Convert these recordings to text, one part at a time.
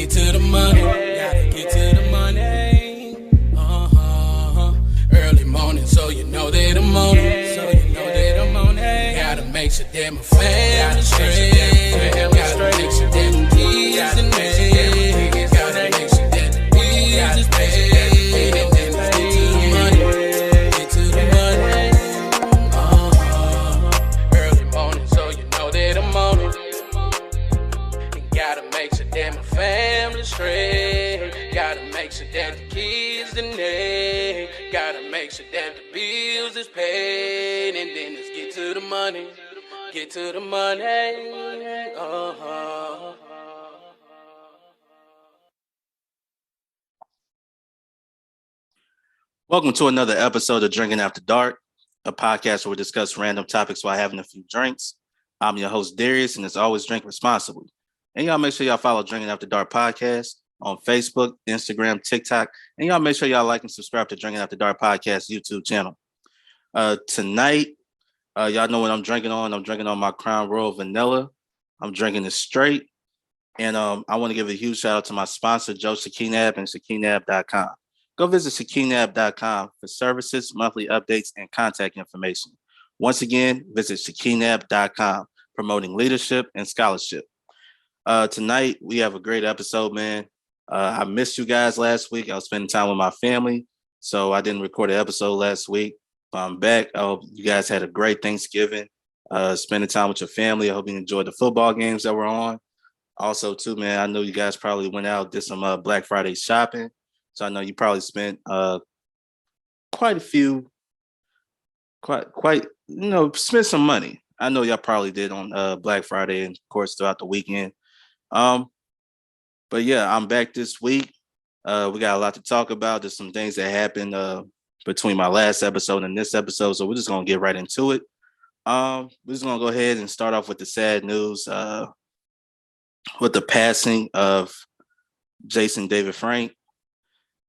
get to the money. Gotta get to the money. Early morning, so you know that I'm on it. So you know that I'm on it. Gotta make sure that my family straight. Gotta make sure that the kids and me. Gotta make sure that the bills is paid. And then let's get to the money. Get to the money. Early morning, so you know that I'm on it. And gotta make sure that my family straight. Gotta make sure that the kids and they. Gotta make sure that the bills is paid. And then let's get to the money. Get to the money. Welcome to another episode of Drinking After Dark, a podcast where we discuss random topics while having a few drinks. I'm your host, Darius, and as always, drink responsibly. And y'all make sure y'all follow Drinking After Dark podcast on Facebook, Instagram, TikTok, and y'all make sure y'all like and subscribe to Drinking After Dark podcast YouTube channel. Tonight, y'all know what I'm drinking on. I'm drinking on my Crown Royal Vanilla. I'm drinking it straight. And I want to give a huge shout out to my sponsor, Joe Sakinab and Sakinab.com. Go visit Sakinab.com for services, monthly updates, and contact information. Once again, visit Sakinab.com, promoting leadership and scholarship. Tonight, we have a great episode, man. I missed you guys last week. I was spending time with my family, so I didn't record an episode last week. I'm back. I hope you guys had a great Thanksgiving, spending time with your family. I hope you enjoyed the football games that were on. Also, too, man, I know you guys probably went out, did some Black Friday shopping. So I know you probably spent quite, spent some money. I know y'all probably did on Black Friday and, of course, throughout the weekend. But yeah, I'm back this week. We got a lot to talk about. There's some things that happened between my last episode and this episode, so we're just gonna get right into it. We're just gonna go ahead and start off with the sad news with the passing of Jason David Frank.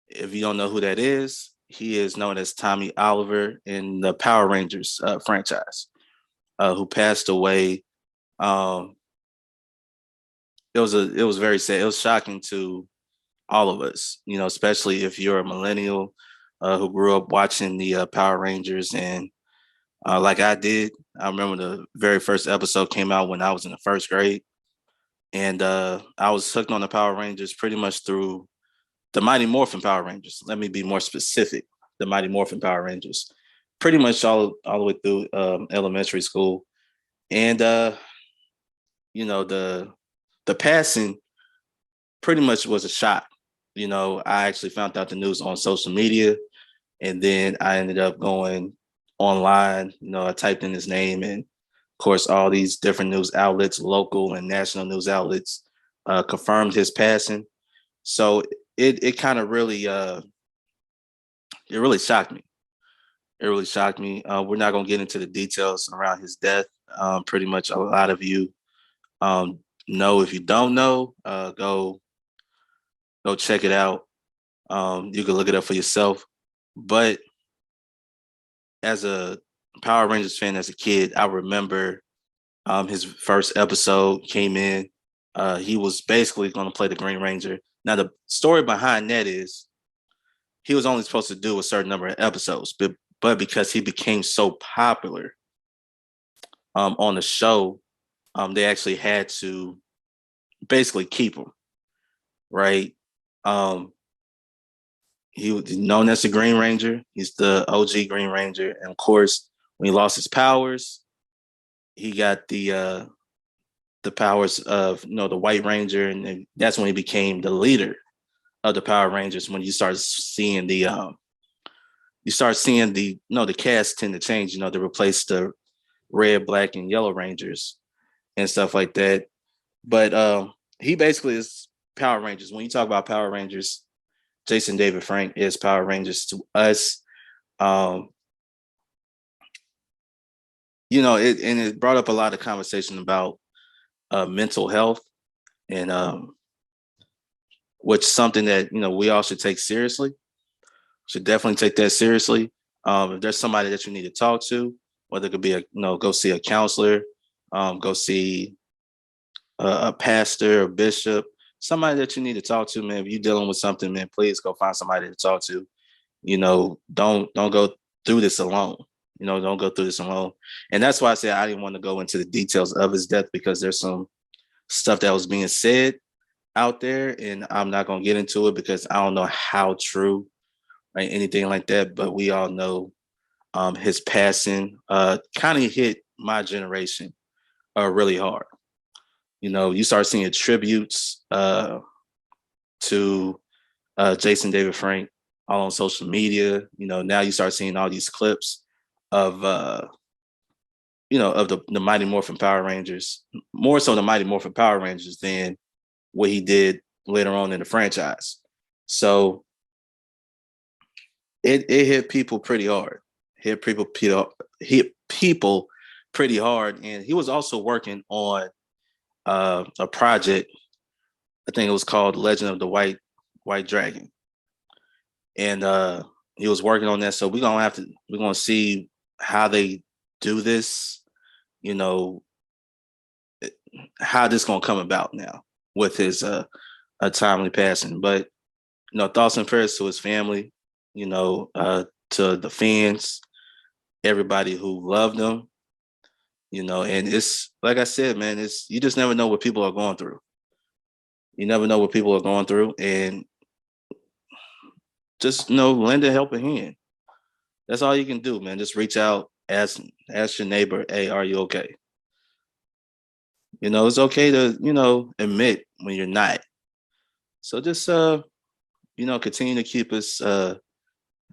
If you don't know who that is, he is known as Tommy Oliver in the Power Rangers franchise, who passed away. It was very sad. It was shocking to all of us, you know, especially if you're a millennial who grew up watching the Power Rangers. And like I did, I remember the very first episode came out when I was in the first grade. And I was hooked on the Power Rangers pretty much through the Mighty Morphin Power Rangers. Let me be more specific. The Mighty Morphin Power Rangers. Pretty much all the way through elementary school. And, you know, the passing pretty much was a shock. You know, I actually found out the news on social media. And then I ended up going online. You know, I typed in his name. And, of course, all these different news outlets, local and national news outlets, confirmed his passing. So it kind of really it really shocked me. It really shocked me. We're not going to get into the details around his death. Pretty much a lot of you know. If you don't know, go check it out. You can look it up for yourself. But as a Power Rangers fan as a kid, I remember his first episode came in. He was basically going to play the Green Ranger. Now, the story behind that is he was only supposed to do a certain number of episodes, but because he became so popular on the show, they actually had to basically keep him, right? He was known as the Green Ranger. He's the OG Green Ranger. And, of course, when he lost his powers, he got the powers of, you know, the White Ranger, and that's when he became the leader of the Power Rangers. When you start seeing the the cast tend to change, you know, to replace the red, black, and yellow Rangers and stuff like that. But he basically is Power Rangers. When you talk about Power Rangers, Jason David Frank is Power Rangers to us. You know, it brought up a lot of conversation about mental health, and which is something that, you know, we all should take seriously. Should definitely take that seriously. If there's somebody that you need to talk to, whether it could be go see a counselor, go see a pastor, a bishop, somebody that you need to talk to, man. If you're dealing with something, man, please go find somebody to talk to. You know, don't go through this alone. You know, don't go through this alone. And that's why I said I didn't want to go into the details of his death, because there's some stuff that was being said out there, and I'm not gonna get into it because I don't know how true or anything like that. But we all know his passing kind of hit my generation really hard. You know, you start seeing tributes to Jason David Frank all on social media. You know, now you start seeing all these clips of of the Mighty Morphin Power Rangers, more so the Mighty Morphin Power Rangers than what he did later on in the franchise. So it hit people pretty hard. Hit people pretty hard. And he was also working on a project. I think it was called Legend of the White Dragon. And he was working on that. So we're gonna see how they do this, you know, how this gonna come about now with his a timely passing. But you know, thoughts and prayers to his family, you know, to the fans, everybody who loved him, you know. And it's like I said, man, it's, you just never know what people are going through. You never know what people are going through, and just, you know, lend a helping hand. That's all you can do, man. Just reach out, ask your neighbor, hey, are you okay? You know, it's okay to, you know, admit when you're not. So just you know, continue to keep us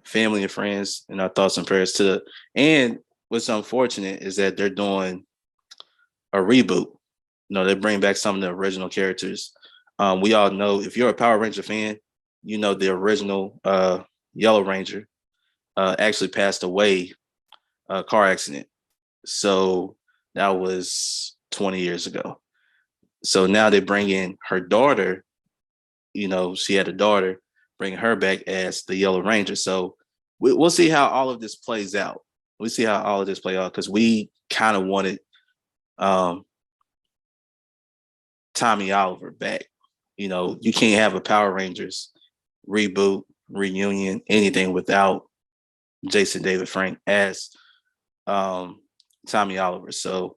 family and friends in our thoughts and prayers to the, and what's unfortunate is that they're doing a reboot. You know, they bring back some of the original characters. We all know, if you're a Power Ranger fan, you know the original Yellow Ranger actually passed away car accident. So that was 20 years ago. So now they bring in her daughter. You know, she had a daughter, bring her back as the Yellow Ranger. So we'll see how all of this plays out. We see how all of this play out, because we kind of wanted Tommy Oliver back. You know, you can't have a Power Rangers reboot, reunion, anything without Jason David Frank as Tommy Oliver. So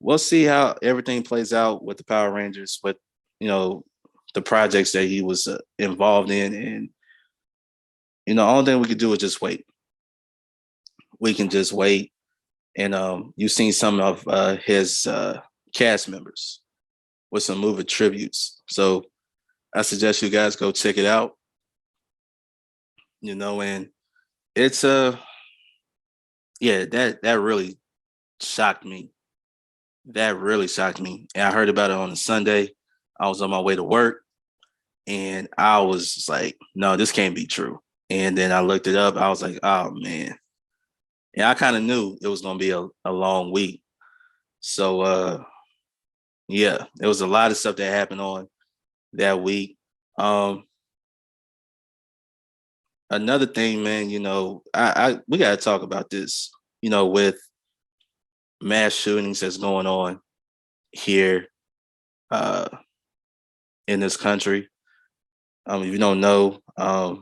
we'll see how everything plays out with the Power Rangers, with, you know, the projects that he was involved in. And, you know, all thing we could do is just wait. We can just wait. And you've seen some of his cast members with some movie tributes. So I suggest you guys go check it out. You know, and it's yeah, that really shocked me. That really shocked me. And I heard about it on a Sunday. I was on my way to work, and I was just like, no, this can't be true. And then I looked it up. I was like, oh man. And I kind of knew it was gonna be a long week. So yeah, there was a lot of stuff that happened on that week. Another thing, man, you know, I we gotta talk about this, you know, with mass shootings that's going on here uh in this country. If you don't know, a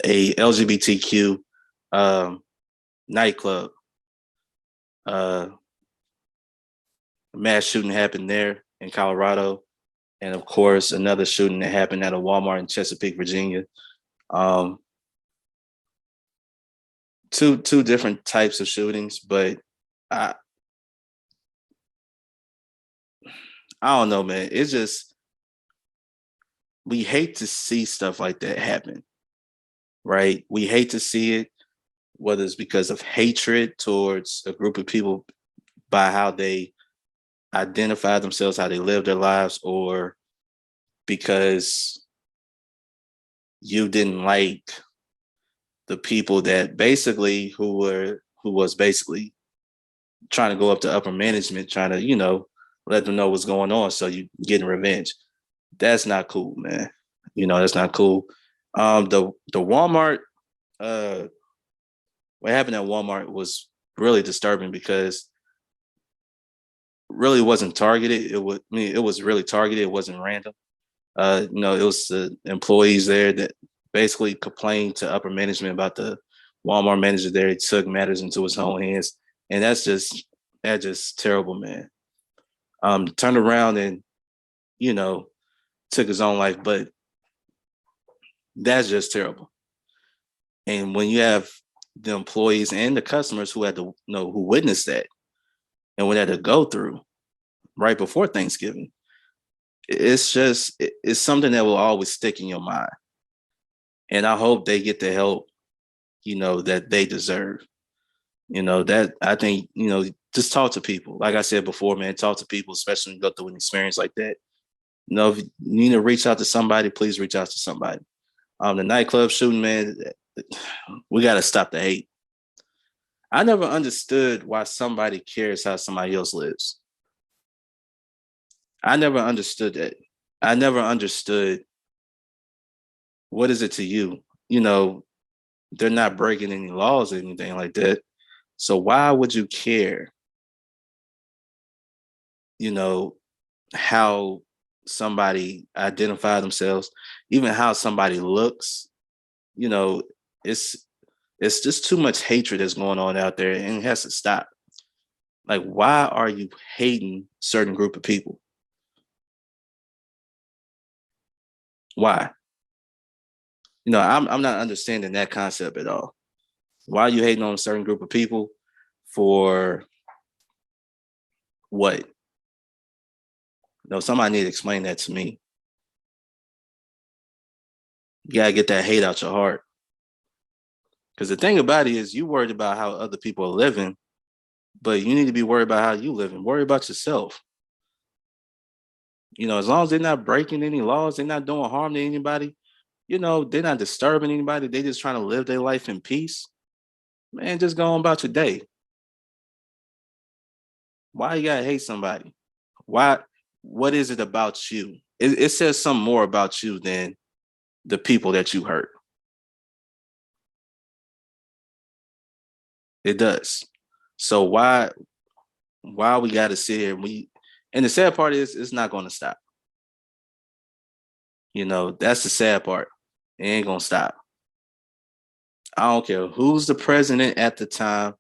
LGBTQ nightclub, uh, mass shooting happened there in Colorado, and of course another shooting that happened at a Walmart in Chesapeake, Virginia. Two different types of shootings, but I I don't know, man. It's just, we hate to see stuff like that happen, right? We hate to see it, whether it's because of hatred towards a group of people by how they identify themselves, how they live their lives, or because you didn't like the people that basically who was basically trying to go up to upper management, trying to, you know, let them know what's going on, so you getting revenge. That's not cool, man. You know, that's not cool. The Walmart, what happened at Walmart was really disturbing, because really wasn't targeted. It was really targeted. It wasn't random. It was the employees there that basically complained to upper management about the Walmart manager there. He took matters into his own hands, and that's just terrible, man. Turned around and you know took his own life, but that's just terrible. And when you have the employees and the customers who had to who witnessed that and what had to go through right before Thanksgiving, it's something that will always stick in your mind. And I hope they get the help, that they deserve. That I think, just talk to people. Like I said before, man, talk to people, especially when you go through an experience like that. If you need to reach out to somebody, please reach out to somebody. The nightclub shooting, man, we got to stop the hate. I never understood why somebody cares how somebody else lives. I never understood that. I never understood what is it to you. They're not breaking any laws or anything like that. So why would you care, how somebody identify themselves, even how somebody looks? It's just too much hatred that's going on out there, and it has to stop. Like, why are you hating certain group of people? Why? I'm not understanding that concept at all. Why are you hating on a certain group of people for what? Somebody need to explain that to me. You gotta get that hate out your heart. Because the thing about it is, you worried about how other people are living, but you need to be worried about how you live and worry about yourself. As long as they're not breaking any laws, they're not doing harm to anybody, they're not disturbing anybody, they just trying to live their life in peace. Man, just go on about your day. Why you gotta hate somebody? Why? What is it about you? It says something more about you than the people that you hurt. It does. So why we gotta sit here and the sad part is it's not gonna stop. That's the sad part. It ain't gonna stop. I don't care who's the president at the time,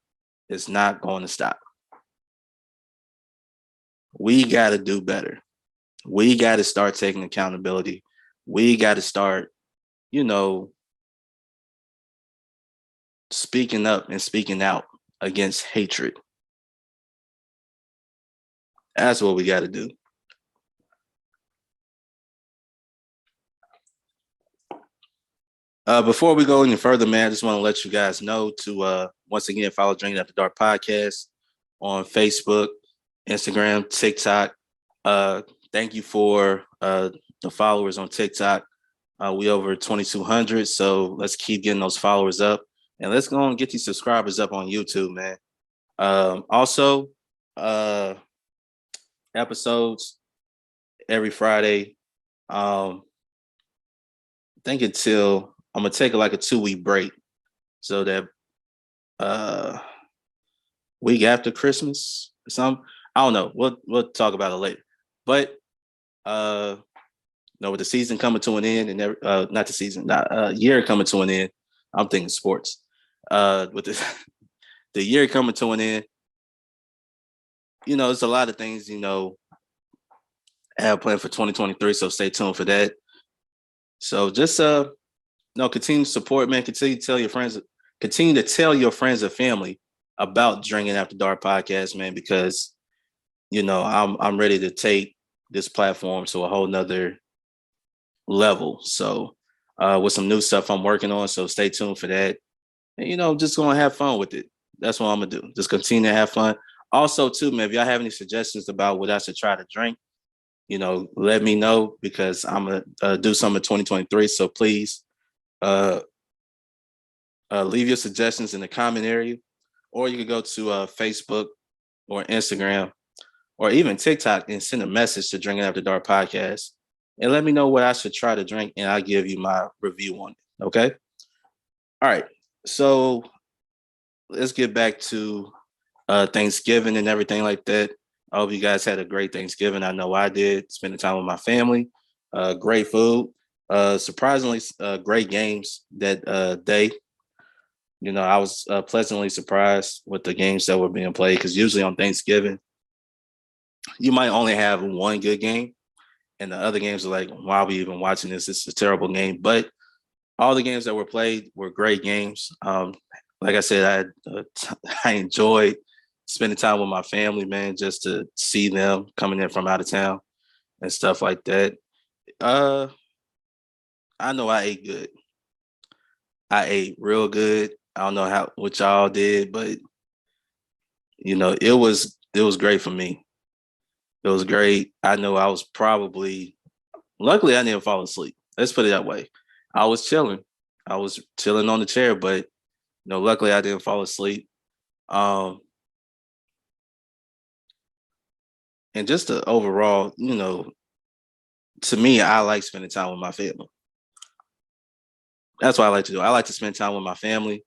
it's not going to stop. We got to do better. We got to start taking accountability. We got to start, speaking up and speaking out against hatred. That's what we got to do. Before we go any further, man, I just want to let you guys know to once again follow Drinking After Dark podcast on Facebook, Instagram, TikTok. Thank you for the followers on TikTok. We over 2,200, so let's keep getting those followers up, and let's go and get these subscribers up on YouTube, man. Also, episodes every Friday. I think until I'm gonna take like a 2-week break, so that week after Christmas or something. I don't know. We'll talk about it later. But with the season coming to an end, and not the season, year coming to an end. I'm thinking sports. With the year coming to an end, there's a lot of things I have planned for 2023. So stay tuned for that. So just continue to support, man. Continue to tell your friends. Continue to tell your friends and family about Drinking After Dark podcast, man, because I'm ready to take this platform to a whole nother level. So with some new stuff I'm working on. So stay tuned for that. And I'm just gonna have fun with it. That's what I'm gonna do. Just continue to have fun. Also, too, man, if y'all have any suggestions about what I should try to drink, let me know, because I'm gonna do something in 2023. So please leave your suggestions in the comment area, or you can go to Facebook or Instagram or even TikTok and send a message to Drinking After Dark podcast and let me know what I should try to drink, and I'll give you my review on it. Okay. All right. So let's get back to Thanksgiving and everything like that. I hope you guys had a great Thanksgiving. I know I did. Spending time with my family, great food, surprisingly great games that day. You know, I was pleasantly surprised with the games that were being played because usually on Thanksgiving you might only have one good game, and the other games are like, why are we even watching this? It's a terrible game. But all the games that were played were great games. Like I said, I enjoyed spending time with my family, man, just to see them coming in from out of town and stuff like that. Uh, I know I ate good. I ate real good. I don't know how what y'all did, but you know, it was great for me. It was great. I know I was probably luckily I didn't fall asleep. Let's put it that way. I was chilling. I was chilling on the chair, but you know, luckily I didn't fall asleep. Um, and just the overall, you know, to me, I like spending time with my family. That's what I like to do. I like to spend time with my family,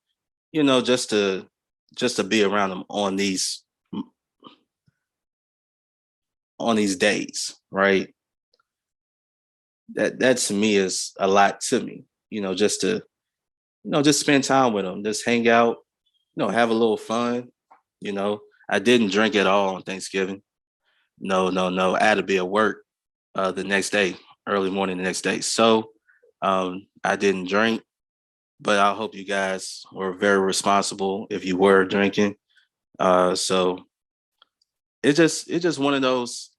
you know, just to be around them on these days, right? That to me is a lot to me, you know, just to just spend time with them, just hang out, have a little fun. You know, I didn't drink at all on Thanksgiving. No, no, no. I had to be at work the next day, early morning the next day. So I didn't drink, but I hope you guys were very responsible if you were drinking. So it's just one of those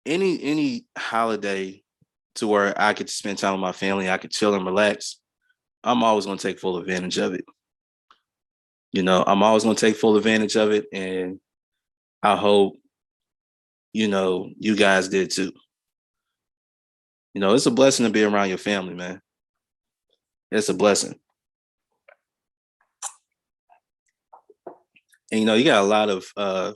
any holiday to where I could spend time with my family, I could chill and relax. I'm always going to take full advantage of it. You know, I'm always going to take full advantage of it, and I hope you guys did too. You know, it's a blessing to be around your family, man. It's a blessing. And you got a lot of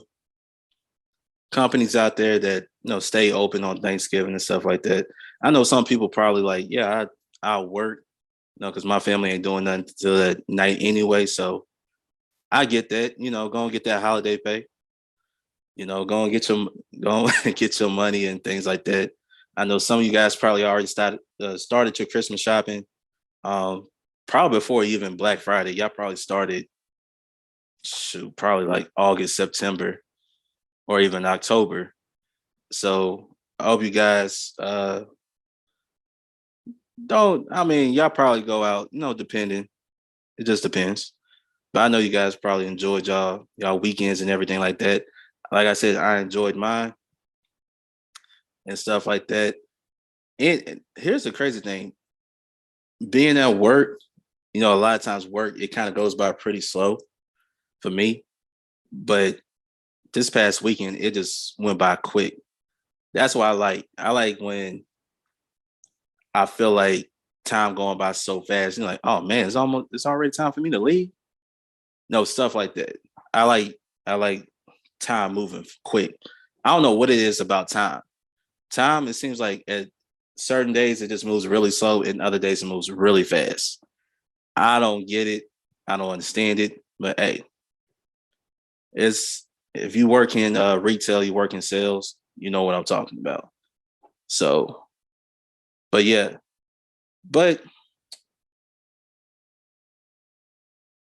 companies out there that stay open on Thanksgiving and stuff like that. I know some people probably like, yeah, I'll work, because my family ain't doing nothing till that night anyway. So I get that. Go and get that holiday pay. Go and get go and get your money and things like that. I know some of you guys probably already started your Christmas shopping. Probably before even Black Friday. Y'all probably started, probably like August, September, or even October. So I hope you guys don't. I mean, y'all probably go out, depending. It just depends. But I know you guys probably enjoyed y'all weekends and everything like that. Like I said, I enjoyed mine and stuff like that. And here's the crazy thing: being at work, a lot of times work it kind of goes by pretty slow for me. But this past weekend, it just went by quick. That's why I like when I feel like time going by so fast. You're like, oh man, it's already time for me to leave. No, stuff like that. I like time moving quick. I don't know what it is about time. Time, it seems like at certain days it just moves really slow, and other days it moves really fast. I don't get it. I don't understand it. But hey, it's if you work in retail, you work in sales, you know what I'm talking about. So, but yeah, but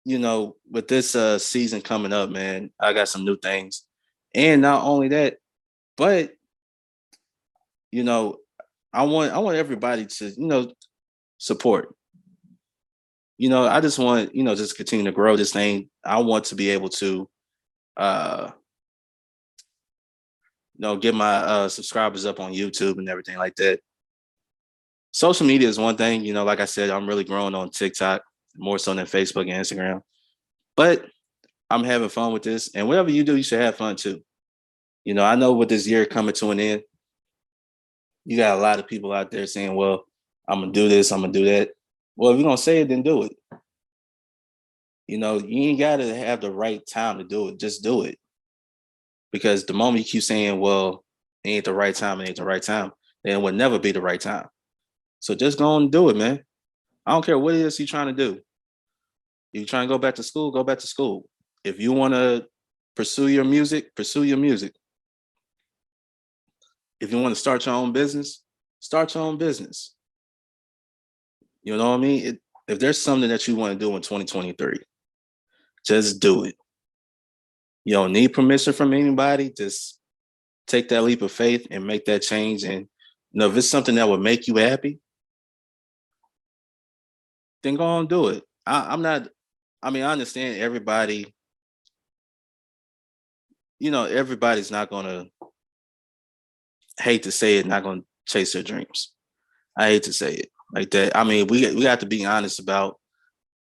with this season coming up, man, I got some new things. And not only that, but you know, I want everybody to, support. I just want, just continue to grow this thing. I want to be able to uh get my subscribers up on YouTube and everything like that. Social media is one thing, like I said, I'm really growing on TikTok more so than Facebook and Instagram. But I'm having fun with this. And whatever you do, you should have fun too. I know with this year coming to an end, you got a lot of people out there saying, well, I'm going to do this, I'm going to do that. Well, if you're going to say it, then do it. You ain't got to have the right time to do it. Just do it. Because the moment you keep saying, well, it ain't the right time, it ain't the right time, then it will never be the right time. So just go and do it, man. I don't care what it is you're trying to do. If you're trying to go back to school, go back to school. If you want to pursue your music, pursue your music. If you want to start your own business, start your own business. You know what I mean? If there's something that you want to do in 2023, just do it. You don't need permission from anybody. Just take that leap of faith and make that change. And if it's something that would make you happy, then go on and do it. I understand everybody, everybody's not going to, hate to say it, not going to chase their dreams. I hate to say it like that. I mean, we have to be honest about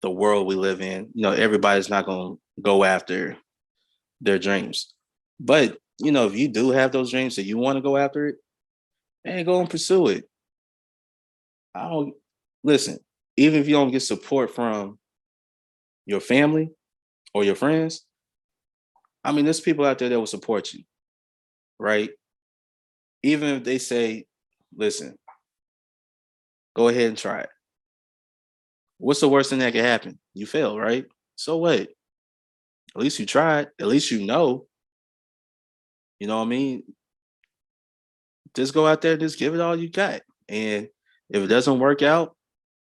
the world we live in. Everybody's not going to go after their dreams. But, if you do have those dreams that you want to go after it, man, go and pursue it. Listen, even if you don't get support from your family or your friends, there's people out there that will support you, right? Even if they say, listen, go ahead and try it. What's the worst thing that can happen? You fail, right? So what? At least you tried. At least you know. You know what I mean? Just go out there and just give it all you got. And if it doesn't work out,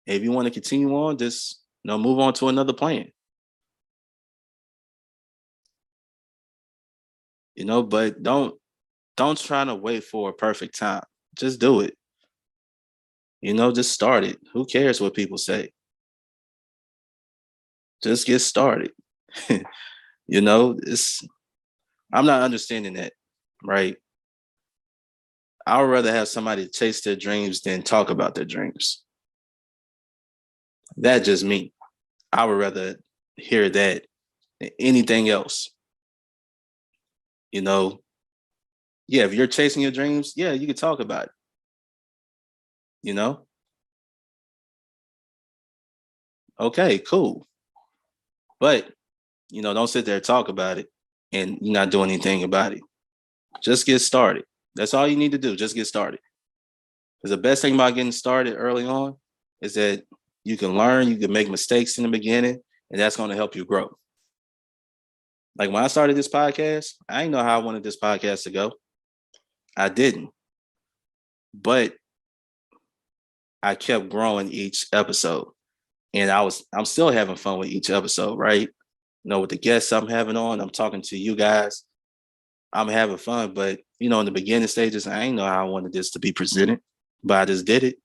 if you want to continue on, just move on to another plan. But don't try to wait for a perfect time. Just do it. Just start it. Who cares what people say? Just get started. I'm not understanding that, right? I would rather have somebody chase their dreams than talk about their dreams. That's just me. I would rather hear that than anything else. Yeah, if you're chasing your dreams, yeah, you can talk about it. Okay, cool. But, don't sit there and talk about it and you're not doing anything about it. Just get started. That's all you need to do. Just get started. Because the best thing about getting started early on is that you can learn, you can make mistakes in the beginning, and that's going to help you grow. Like when I started this podcast, I didn't know how I wanted this podcast to go. I didn't. But I kept growing each episode. And I'm still having fun with each episode, right? With the guests I'm having on, I'm talking to you guys. I'm having fun. But, in the beginning stages, I didn't know how I wanted this to be presented, but I just did it.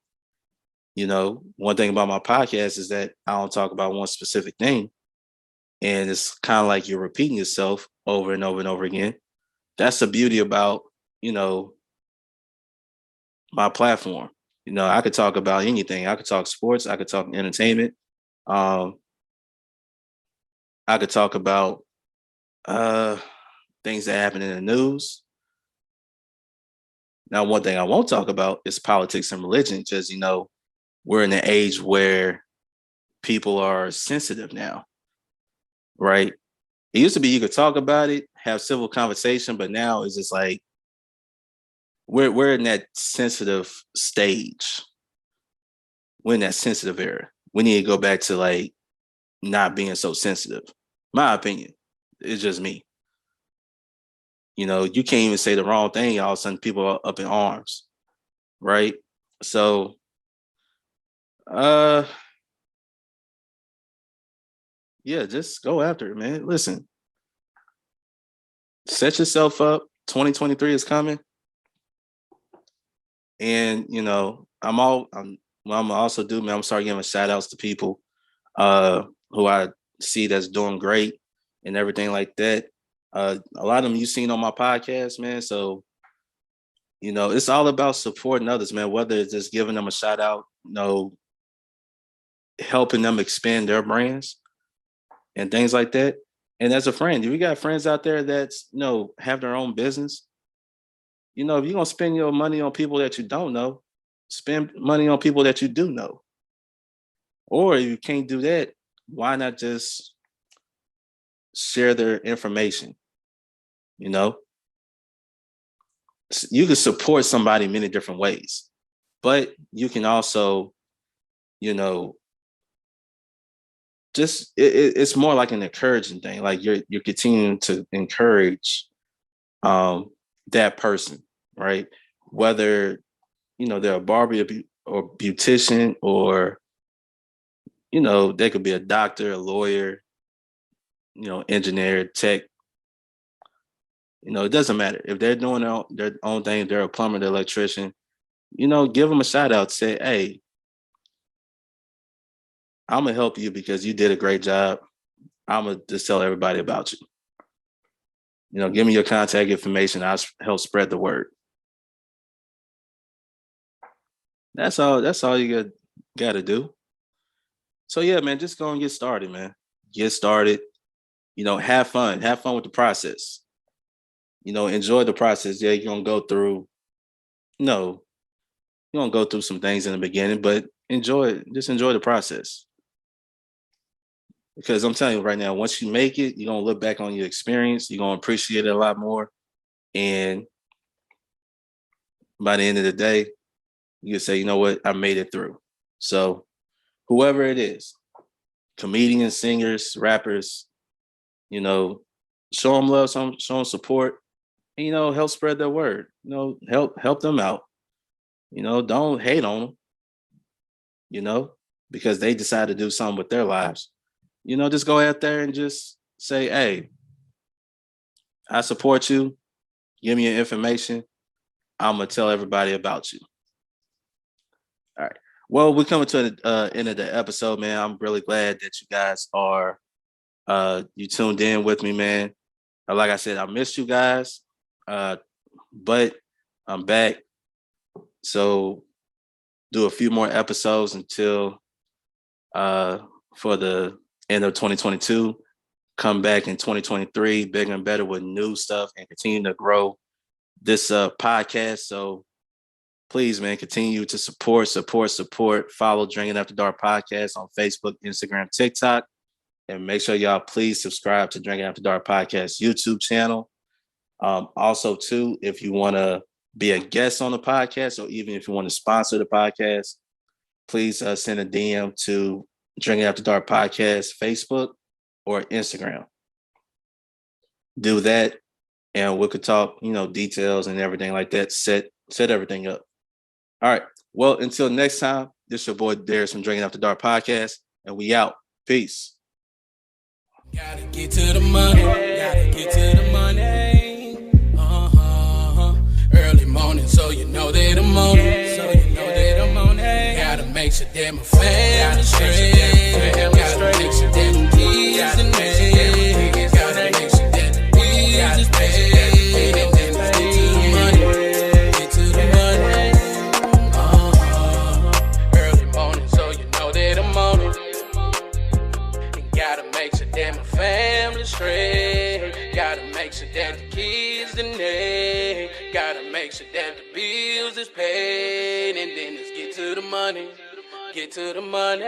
One thing about my podcast is that I don't talk about one specific thing. And it's kind of like you're repeating yourself over and over and over again. That's the beauty about, my platform. I could talk about anything. I could talk sports. I could talk entertainment. I could talk about things that happen in the news. Now, one thing I won't talk about is politics and religion, because, we're in an age where people are sensitive now, right? It used to be you could talk about it, have civil conversation, but now it's just like we're in that sensitive stage. We're in that sensitive era. We need to go back to like not being so sensitive. My opinion. It's just me. You can't even say the wrong thing. All of a sudden people are up in arms. Right? So yeah, just go after it, man. Listen. Set yourself up. 2023 is coming. And I'm also doing, man, I'm starting giving shout outs to people who I see that's doing great and everything like that. A lot of them you've seen on my podcast, man. So, it's all about supporting others, man, whether it's just giving them a shout out, helping them expand their brands and things like that. And as a friend, if you got friends out there that's, have their own business, if you're going to spend your money on people that you don't know, spend money on people that you do know. Or if you can't do that, why not just share their information? You can support somebody many different ways, but you can also, just it's more like an encouraging thing. Like you're continuing to encourage that person, right? Whether they're a barber or beautician, or they could be a doctor, a lawyer, engineer, tech. It doesn't matter if they're doing their own thing. They're a plumber, they're an electrician. Give them a shout out. Say, hey, I'm gonna help you because you did a great job. I'm gonna just tell everybody about you. Give me your contact information. I'll help spread the word. That's all. That's all you got to do. So yeah, man, just go and get started, man. Get started. Have fun. Have fun with the process. Enjoy the process. Yeah, you're gonna go through. No, you're gonna go through some things in the beginning, but enjoy it. Just enjoy the process. Because I'm telling you right now, once you make it, you're gonna look back on your experience. You're gonna appreciate it a lot more, and by the end of the day, you can say, you know what, I made it through. So, whoever it is, comedians, singers, rappers, show them love, show them support, and help spread their word. Help them out. Don't hate on them. Because they decide to do something with their lives. Just go out there and just say, hey, I support you. Give me your information. I'm gonna tell everybody about you. All right. Well, we're coming to the end of the episode, man. I'm really glad that you guys are you tuned in with me, man. Like I said, I missed you guys, but I'm back. So do a few more episodes until for the end of 2022. Come back in 2023, bigger and better with new stuff, and continue to grow this podcast. So please, man, continue to support. Follow Drinking After Dark Podcast on Facebook, Instagram, TikTok. And make sure y'all please subscribe to Drinking After Dark Podcast YouTube channel. Also, too, if you want to be a guest on the podcast, or even if you want to sponsor the podcast, please send a DM to Drinking After Dark Podcast, Facebook or Instagram. Do that, and we could talk, details and everything like that. Set everything up. All right. Well, until next time, this is your boy Darius from Drinking After Dark Podcast, and we out. Peace. Gotta get to the money. Gotta get to the money. Early morning, so you know that I'm on it. Gotta make sure that my family straight. Gotta make sure that the kids and me. Gotta make sure that the bills is paid. And then let's get to the money. Get to the money. Early morning, so you know that I'm on it. And gotta make sure that my family straight. Gotta make sure that the kids and they. Gotta make sure that the bills is paid. And then let's get to the money. Get to the money.